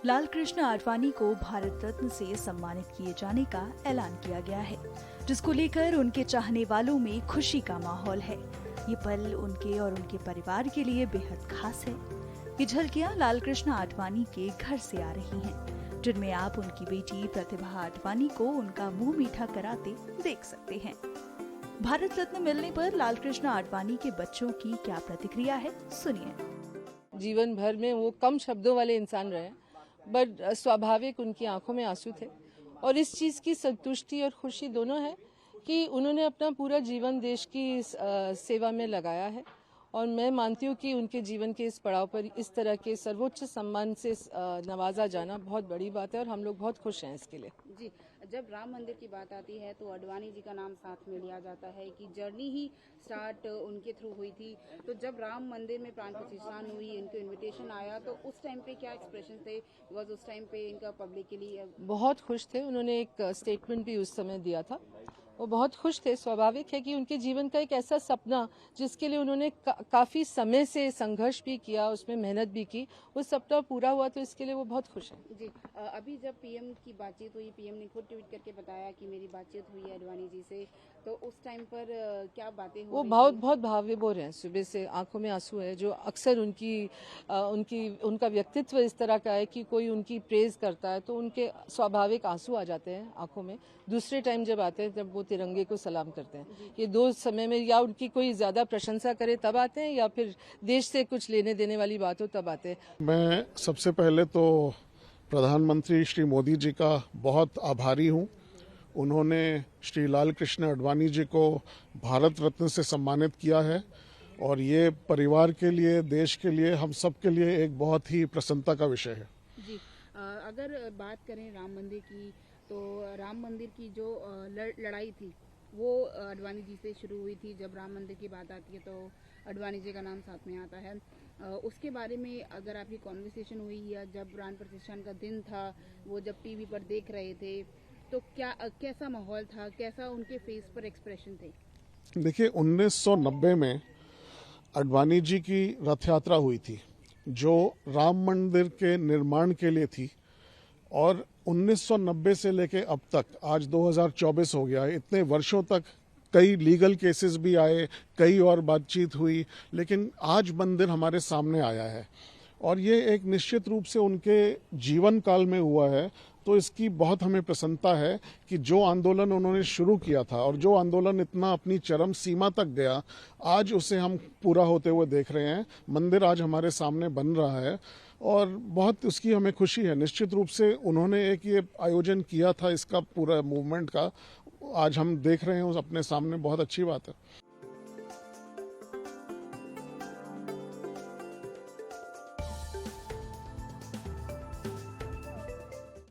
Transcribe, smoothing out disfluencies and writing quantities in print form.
लाल कृष्ण आडवाणी को भारत रत्न से सम्मानित किए जाने का ऐलान किया गया है, जिसको लेकर उनके चाहने वालों में खुशी का माहौल है। ये पल उनके और उनके परिवार के लिए बेहद खास है। ये झलकियां लाल कृष्ण आडवाणी के घर से आ रही हैं, जिनमें आप उनकी बेटी प्रतिभा आडवाणी को उनका मुंह मीठा कराते देख सकते हैं। भारत रत्न मिलने पर लाल कृष्ण आडवाणी के बच्चों की क्या प्रतिक्रिया है, सुनिए। जीवन भर में वो कम शब्दों वाले इंसान रहे, बट स्वाभाविक उनकी आंखों में आंसू थे और इस चीज़ की संतुष्टि और खुशी दोनों है कि उन्होंने अपना पूरा जीवन देश की सेवा में लगाया है। और मैं मानती हूँ कि उनके जीवन के इस पड़ाव पर इस तरह के सर्वोच्च सम्मान से नवाजा जाना बहुत बड़ी बात है और हम लोग बहुत खुश हैं इसके लिए। जी, जब राम मंदिर की बात आती है तो आडवाणी जी का नाम साथ में लिया जाता है कि जर्नी ही स्टार्ट उनके थ्रू हुई थी। तो जब राम मंदिर में प्राण प्रतिष्ठा हुई, इनको इनविटेशन आया, तो उस टाइम पे क्या एक्सप्रेशन थे? बिकॉज उस टाइम पे इनका पब्लिक के लिए बहुत खुश थे। उन्होंने एक स्टेटमेंट भी उस समय दिया था, वो बहुत खुश थे। स्वाभाविक है कि उनके जीवन का एक ऐसा सपना जिसके लिए उन्होंने काफ़ी समय से संघर्ष भी किया, उसमें मेहनत भी की, वो सपना पूरा हुआ, तो इसके लिए वो बहुत खुश हैं। जी, अभी जब पीएम की बातचीत हुई, पीएम ने खुद ट्वीट करके बताया कि मेरी बातचीत हुई है आडवाणी जी से, तो उस टाइम पर क्या बातें हो वो रही बहुत भावविभोर हैं। सुबह से आंखों में आंसू है। जो अक्सर उनका व्यक्तित्व इस तरह का है कि कोई उनकी प्रेज करता है तो उनके स्वाभाविक आंसू आ जाते हैं आंखों में। दूसरे टाइम जब आते हैं जब वो तिरंगे को सलाम करते हैं। ये दो समय में या उनकी कोई ज्यादा प्रशंसा करे तब आते हैं या फिर देश से कुछ लेने देने वाली बात हो तब आते हैं। मैं सबसे पहले तो प्रधानमंत्री श्री मोदी जी का बहुत आभारी हूँ। उन्होंने श्री लाल कृष्ण आडवाणी जी को भारत रत्न से सम्मानित किया है और ये परिवार के लिए, देश के लिए, हम सब के लिए एक बहुत ही प्रसन्नता का विषय है। जी, अगर बात करें राम मंदिर की, तो राम मंदिर की जो लड़ाई थी वो आडवाणी जी से शुरू हुई थी। जब राम मंदिर की बात आती है तो आडवाणी जी का नाम साथ में आता है। उसके बारे में अगर आपकी कॉन्वर्सेशन हुई या जब प्राण प्रतिष्ठा का दिन था, वो जब टीवी पर देख रहे थे, तो कैसा माहौल था, कैसा उनके फेस पर एक्सप्रेशन थे? देखिए, 1990 में आडवाणी जी की रथ यात्रा हुई थी जो राम मंदिर के निर्माण के लिए थी और 1990 से लेके अब तक आज 2024 हो गया है। इतने वर्षों तक कई लीगल केसेस भी आए, कई और बातचीत हुई, लेकिन आज मंदिर हमारे सामने आया है और ये एक निश्चित रूप से उनके जीवन काल में हुआ है। तो इसकी बहुत हमें प्रसन्नता है कि जो आंदोलन उन्होंने शुरू किया था और जो आंदोलन इतना अपनी चरम सीमा तक गया, आज उसे हम पूरा होते हुए देख रहे हैं। मंदिर आज हमारे सामने बन रहा है और बहुत उसकी हमें खुशी है। निश्चित रूप से उन्होंने एक ये आयोजन किया था इसका पूरा मूवमेंट का, आज हम देख रहे हैं अपने सामने, बहुत अच्छी बात है।